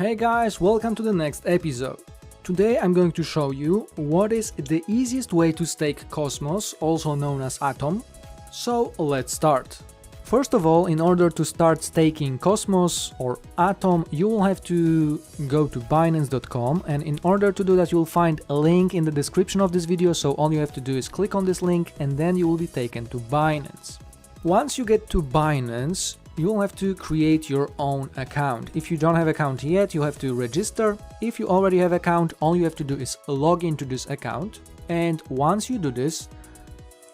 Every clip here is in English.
Hey guys, welcome to the next episode. Today I'm going to show you what is the easiest way to stake Cosmos, also known as Atom. So let's start. First of all, in order to start staking Cosmos or Atom, you will have to go to Binance.com, and in order to do that you'll find a link in the description of this video, so all you have to do is click on this link and then you will be taken to Binance. Once you get to Binance, you'll have to create your own account. If you don't have an account yet, you have to register. If you already have an account, all you have to do is log into this account. And once you do this,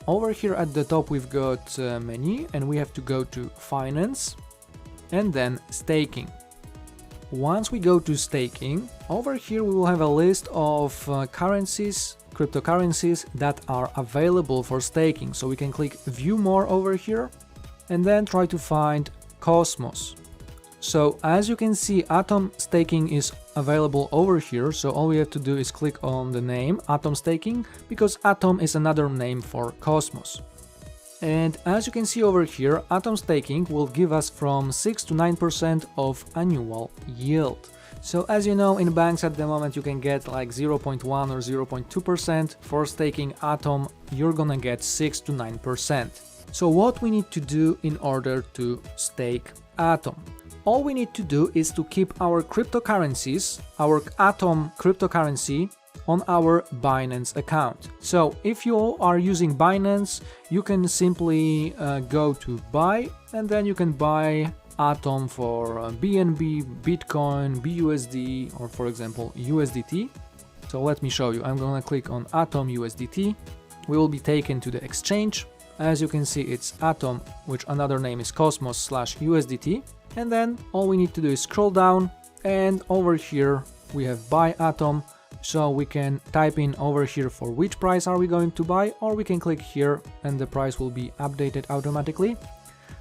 over here at the top we've got menu, and we have to go to finance and then staking. Once we go to staking, over here we will have a list of currencies, cryptocurrencies that are available for staking. So we can click view more over here and then try to find Cosmos. So as you can see, Atom staking is available over here, so all we have to do is click on the name Atom staking, because Atom is another name for Cosmos. And as you can see over here, Atom staking will give us from 6 to 9% of annual yield. So as you know, in banks at the moment you can get like 0.1 or 0.2%. For staking Atom, you're gonna get 6 to 9%. So what we need to do in order to stake Atom? All we need to do is to keep our cryptocurrencies, our Atom cryptocurrency, on our Binance account. So if you are using Binance, you can simply go to buy, and then you can buy Atom for BNB, Bitcoin, BUSD, or for example USDT. So let me show you. I'm gonna click on Atom USDT. We will be taken to the exchange. As you can see, it's Atom, which another name is Cosmos/USDT. And then all we need to do is scroll down, and over here we have buy Atom. So we can type in over here for which price are we going to buy, or we can click here and the price will be updated automatically.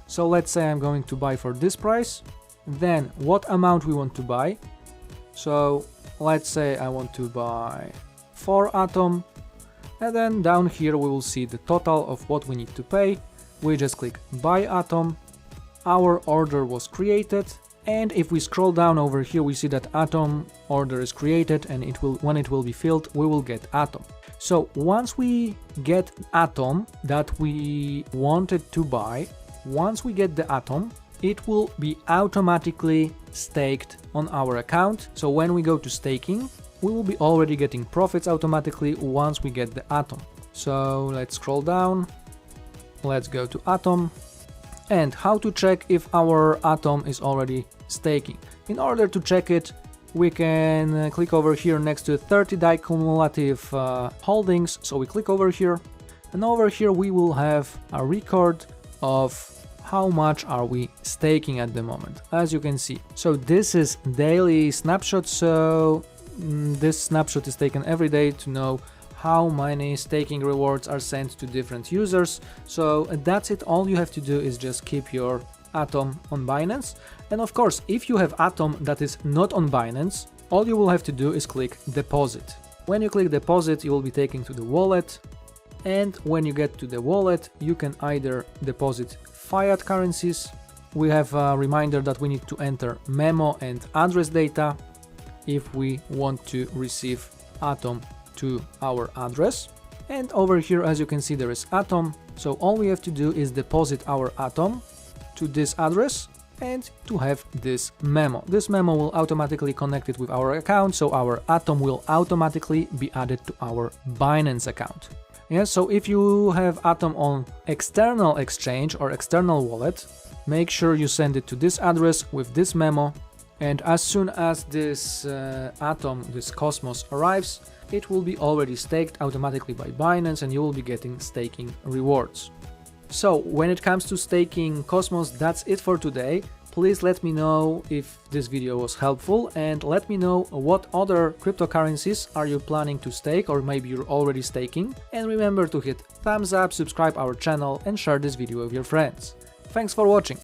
So let's say I'm going to buy for this price. Then what amount we want to buy. So let's say I want to buy 4 Atom. And then down here we will see the total of what we need to pay. We just click buy Atom. Our order was created, and if we scroll down over here we see that Atom order is created, and when it will be filled we will get Atom. So once we get Atom that we wanted to buy, once we get the Atom, it will be automatically staked on our account. So when we go to staking, we will be already getting profits automatically once we get the Atom. So let's scroll down, let's go to Atom, and how to check if our Atom is already staking. In order to check it, we can click over here next to 30-day cumulative holdings. So we click over here, and over here we will have a record of how much are we staking at the moment, as you can see. So this is daily snapshot, so this snapshot is taken every day to know how many staking rewards are sent to different users. So that's it. All you have to do is just keep your Atom on Binance. And of course, if you have Atom that is not on Binance, all you will have to do is click deposit. When you click deposit, you will be taken to the wallet. And when you get to the wallet, you can either deposit fiat currencies. We have a reminder that we need to enter memo and address data if we want to receive Atom to our address. And over here, as you can see, there is Atom. So all we have to do is deposit our Atom to this address and to have this memo. This memo will automatically connect it with our account, so our Atom will automatically be added to our Binance account. Yeah, so if you have Atom on external exchange or external wallet, make sure you send it to this address with this memo. And as soon as this Atom, this Cosmos arrives, it will be already staked automatically by Binance, and you will be getting staking rewards. So when it comes to staking Cosmos, that's it for today. Please let me know if this video was helpful, and let me know what other cryptocurrencies are you planning to stake, or maybe you're already staking. And remember to hit thumbs up, subscribe our channel and share this video with your friends. Thanks for watching.